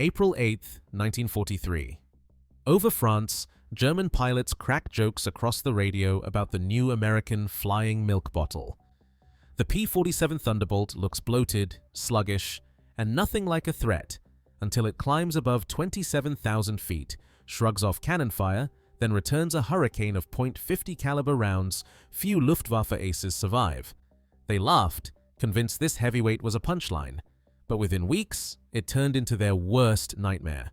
April 8, 1943. Over France, German pilots crack jokes across the radio about the new American flying milk bottle. The P-47 Thunderbolt looks bloated, sluggish, and nothing like a threat until it climbs above 27,000 feet, shrugs off cannon fire, then returns a hurricane of .50 caliber rounds. Few Luftwaffe aces survive. They laughed, convinced this heavyweight was a punchline, but within weeks, it turned into their worst nightmare,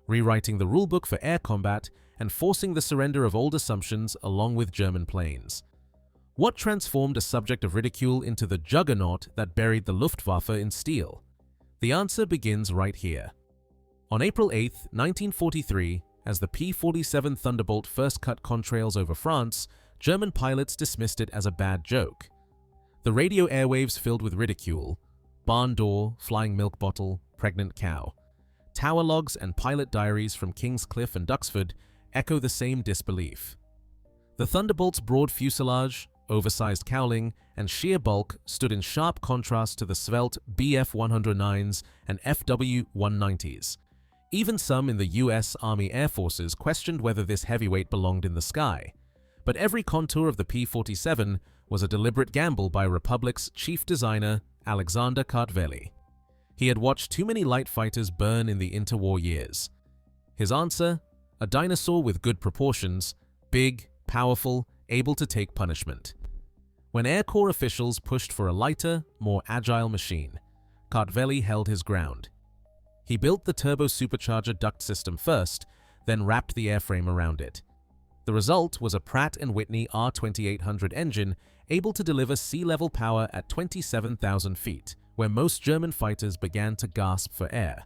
rewriting the rulebook for air combat and forcing the surrender of old assumptions along with German planes. What transformed a subject of ridicule into the juggernaut that buried the Luftwaffe in steel? The answer begins right here. On April 8, 1943, as the P-47 Thunderbolt first cut contrails over France, German pilots dismissed it as a bad joke. The radio airwaves filled with ridicule: barn door, flying milk bottle, pregnant cow. Tower logs and pilot diaries from Kingscliff and Duxford echo the same disbelief. The Thunderbolt's broad fuselage, oversized cowling, and sheer bulk stood in sharp contrast to the svelte Bf-109s and FW-190s. Even some in the U.S. Army Air Forces questioned whether this heavyweight belonged in the sky. But every contour of the P-47 was a deliberate gamble by Republic's chief designer, Alexander Kartveli. He had watched too many light fighters burn in the interwar years. His answer? A dinosaur with good proportions, big, powerful, able to take punishment. When Air Corps officials pushed for a lighter, more agile machine, Kartveli held his ground. He built the turbo-supercharger duct system first, then wrapped the airframe around it. The result was a Pratt & Whitney R-2800 engine able to deliver sea-level power at 27,000 feet, where most German fighters began to gasp for air.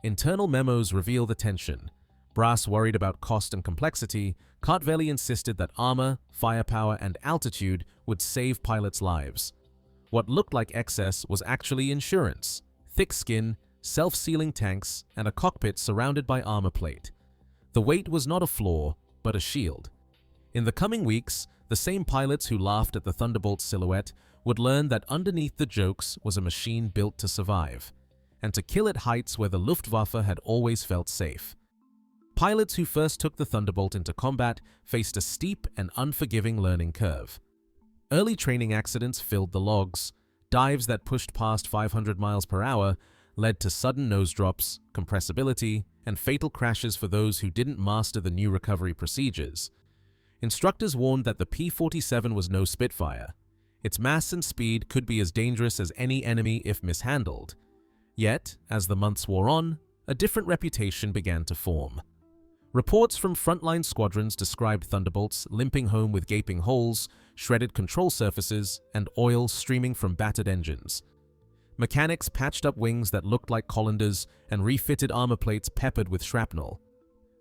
Internal memos reveal the tension. Brass worried about cost and complexity, Kartveli insisted that armor, firepower, and altitude would save pilots' lives. What looked like excess was actually insurance: thick skin, self-sealing tanks, and a cockpit surrounded by armor plate. The weight was not a flaw, but a shield. In the coming weeks, the same pilots who laughed at the Thunderbolt's silhouette would learn that underneath the jokes was a machine built to survive, and to kill at heights where the Luftwaffe had always felt safe. Pilots who first took the Thunderbolt into combat faced a steep and unforgiving learning curve. Early training accidents filled the logs. Dives that pushed past 500 miles per hour led to sudden nose drops, compressibility, and fatal crashes for those who didn't master the new recovery procedures. Instructors warned that the P-47 was no Spitfire. Its mass and speed could be as dangerous as any enemy if mishandled. Yet, as the months wore on, a different reputation began to form. Reports from frontline squadrons described Thunderbolts limping home with gaping holes, shredded control surfaces, and oil streaming from battered engines. Mechanics patched up wings that looked like colanders and refitted armor plates peppered with shrapnel.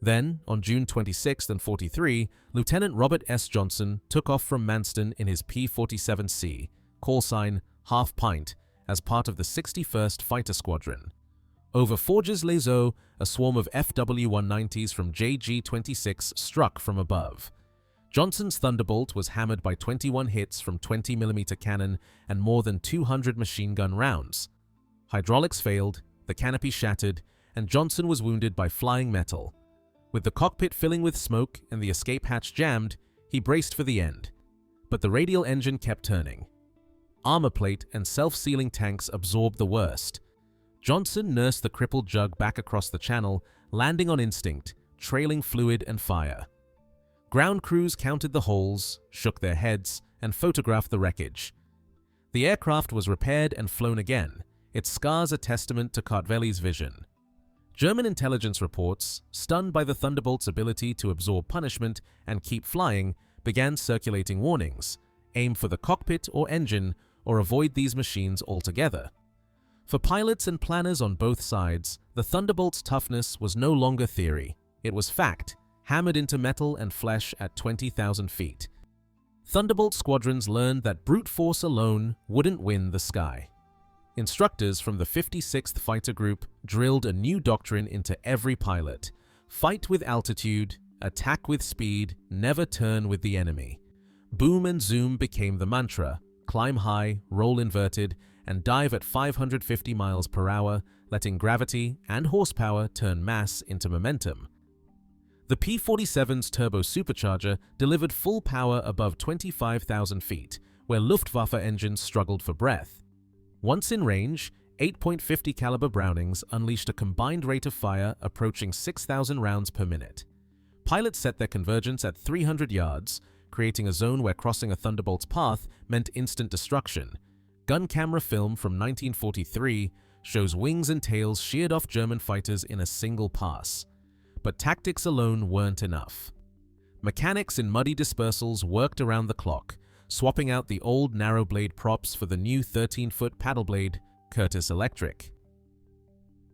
Then, on June 26 and 43, Lieutenant Robert S. Johnson took off from Manston in his P-47C, call sign Half Pint, as part of the 61st Fighter Squadron. Over Forges-les-Eaux, a swarm of FW-190s from JG-26 struck from above. Johnson's Thunderbolt was hammered by 21 hits from 20mm cannon and more than 200 machine gun rounds. Hydraulics failed, the canopy shattered, and Johnson was wounded by flying metal. With the cockpit filling with smoke and the escape hatch jammed, he braced for the end. But the radial engine kept turning. Armor plate and self-sealing tanks absorbed the worst. Johnson nursed the crippled jug back across the channel, landing on instinct, trailing fluid and fire. Ground crews counted the holes, shook their heads, and photographed the wreckage. The aircraft was repaired and flown again, its scars a testament to Kartveli's vision. German intelligence reports, stunned by the Thunderbolt's ability to absorb punishment and keep flying, began circulating warnings: aim for the cockpit or engine, or avoid these machines altogether. For pilots and planners on both sides, the Thunderbolt's toughness was no longer theory. It was fact, hammered into metal and flesh at 20,000 feet. Thunderbolt squadrons learned that brute force alone wouldn't win the sky. Instructors from the 56th Fighter Group drilled a new doctrine into every pilot: fight with altitude, attack with speed, never turn with the enemy. Boom and zoom became the mantra: climb high, roll inverted, and dive at 550 miles per hour, letting gravity and horsepower turn mass into momentum. The P-47's turbo-supercharger delivered full power above 25,000 feet, where Luftwaffe engines struggled for breath. Once in range, 8.50 caliber Brownings unleashed a combined rate of fire approaching 6,000 rounds per minute. Pilots set their convergence at 300 yards, creating a zone where crossing a Thunderbolt's path meant instant destruction. Gun camera film from 1943 shows wings and tails sheared off German fighters in a single pass. But tactics alone weren't enough. Mechanics in muddy dispersals worked around the clock, swapping out the old narrow blade props for the new 13-foot paddle blade, Curtiss Electric.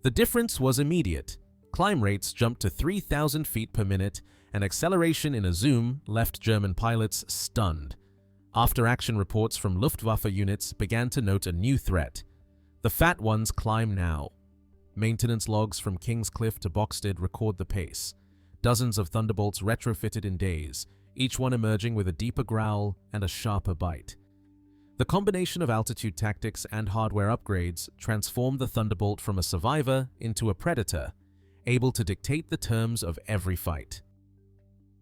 The difference was immediate. Climb rates jumped to 3,000 feet per minute, and acceleration in a zoom left German pilots stunned. After-action reports from Luftwaffe units began to note a new threat. The fat ones climb now. Maintenance logs from Kingscliff to Boxted record the pace. Dozens of Thunderbolts retrofitted in days, each one emerging with a deeper growl and a sharper bite. The combination of altitude tactics and hardware upgrades transformed the Thunderbolt from a survivor into a predator, able to dictate the terms of every fight.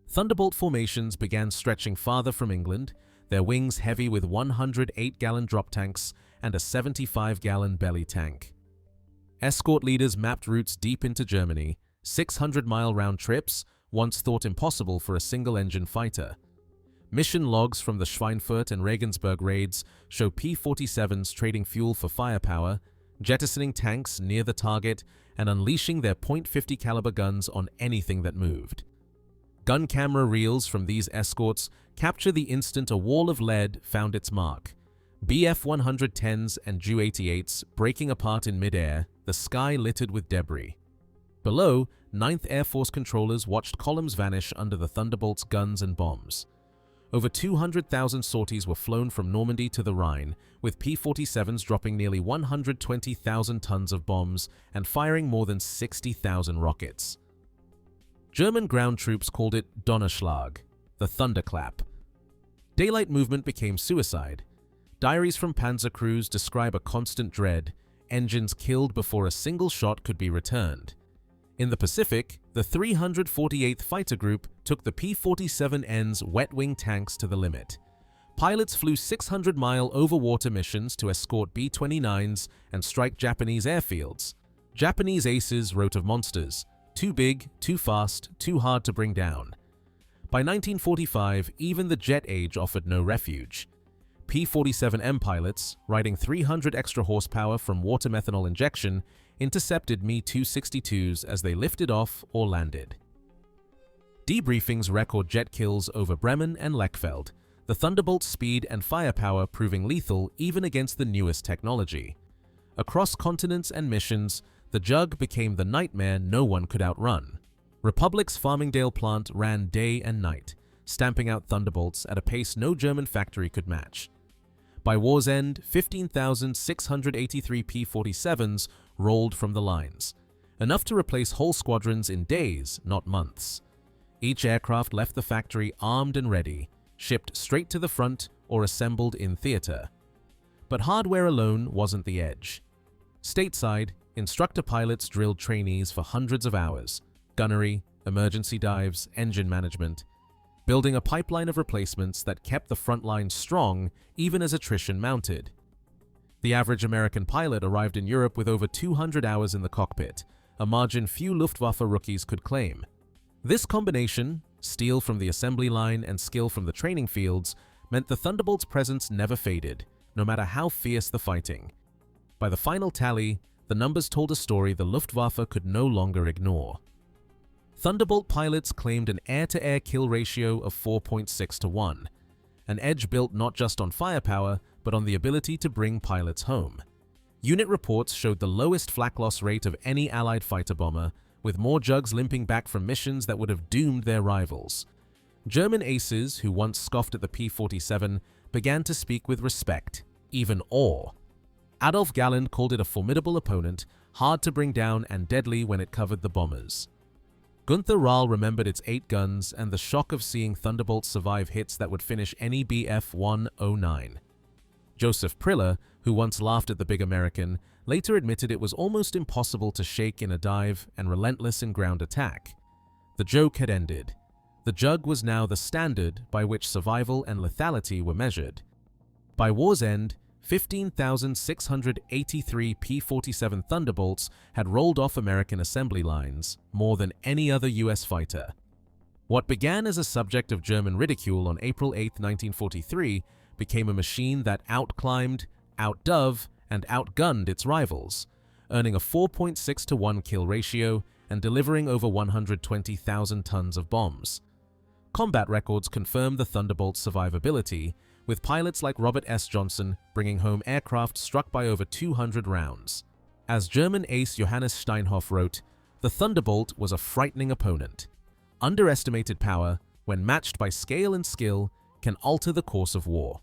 Thunderbolt formations began stretching farther from England, their wings heavy with 108-gallon drop tanks and a 75-gallon belly tank. Escort leaders mapped routes deep into Germany, 600-mile round trips, once thought impossible for a single-engine fighter. Mission logs from the Schweinfurt and Regensburg raids show P-47s trading fuel for firepower, jettisoning tanks near the target, and unleashing their .50 caliber guns on anything that moved. Gun camera reels from these escorts capture the instant a wall of lead found its mark. Bf-110s and Ju-88s breaking apart in midair, the sky littered with debris. Below, 9th Air Force controllers watched columns vanish under the Thunderbolt's guns and bombs. Over 200,000 sorties were flown from Normandy to the Rhine, with P-47s dropping nearly 120,000 tons of bombs and firing more than 60,000 rockets. German ground troops called it Donnerschlag, the thunderclap. Daylight movement became suicide. Diaries from panzer crews describe a constant dread, engines killed before a single shot could be returned. In the Pacific, the 348th Fighter Group took the P-47N's wet-wing tanks to the limit. Pilots flew 600-mile over-water missions to escort B-29s and strike Japanese airfields. Japanese aces wrote of monsters, too big, too fast, too hard to bring down. By 1945, even the jet age offered no refuge. P-47M pilots, riding 300 extra horsepower from water methanol injection, intercepted Me-262s as they lifted off or landed. Debriefings record jet kills over Bremen and Lechfeld, the Thunderbolt's speed and firepower proving lethal even against the newest technology. Across continents and missions, the Jug became the nightmare no one could outrun. Republic's Farmingdale plant ran day and night, stamping out Thunderbolts at a pace no German factory could match. By war's end, 15,683 P-47s rolled from the lines, enough to replace whole squadrons in days, not months. Each aircraft left the factory armed and ready, shipped straight to the front or assembled in theater. But hardware alone wasn't the edge. Stateside, instructor pilots drilled trainees for hundreds of hours, gunnery, emergency dives, engine management, building a pipeline of replacements that kept the front line strong even as attrition mounted. The average American pilot arrived in Europe with over 200 hours in the cockpit, a margin few Luftwaffe rookies could claim. This combination, steel from the assembly line and skill from the training fields, meant the Thunderbolt's presence never faded, no matter how fierce the fighting. By the final tally, the numbers told a story the Luftwaffe could no longer ignore. Thunderbolt pilots claimed an air-to-air kill ratio of 4.6 to 1, an edge built not just on firepower, but on the ability to bring pilots home. Unit reports showed the lowest flak loss rate of any Allied fighter bomber, with more Jugs limping back from missions that would have doomed their rivals. German aces, who once scoffed at the P-47, began to speak with respect, even awe. Adolf Galland called it a formidable opponent, hard to bring down and deadly when it covered the bombers. Gunther Rahl remembered its 8 guns and the shock of seeing Thunderbolts survive hits that would finish any Bf-109. Joseph Priller, who once laughed at the big American, later admitted it was almost impossible to shake in a dive and relentless in ground attack. The joke had ended. The Jug was now the standard by which survival and lethality were measured. By war's end, 15,683 P-47 Thunderbolts had rolled off American assembly lines, more than any other US fighter. What began as a subject of German ridicule on April 8, 1943, became a machine that outclimbed, outdove, and outgunned its rivals, earning a 4.6-to-1 kill ratio and delivering over 120,000 tons of bombs. Combat records confirm the Thunderbolt's survivability, with pilots like Robert S. Johnson bringing home aircraft struck by over 200 rounds. As German ace Johannes Steinhoff wrote, "The Thunderbolt was a frightening opponent. Underestimated power, when matched by scale and skill, can alter the course of war."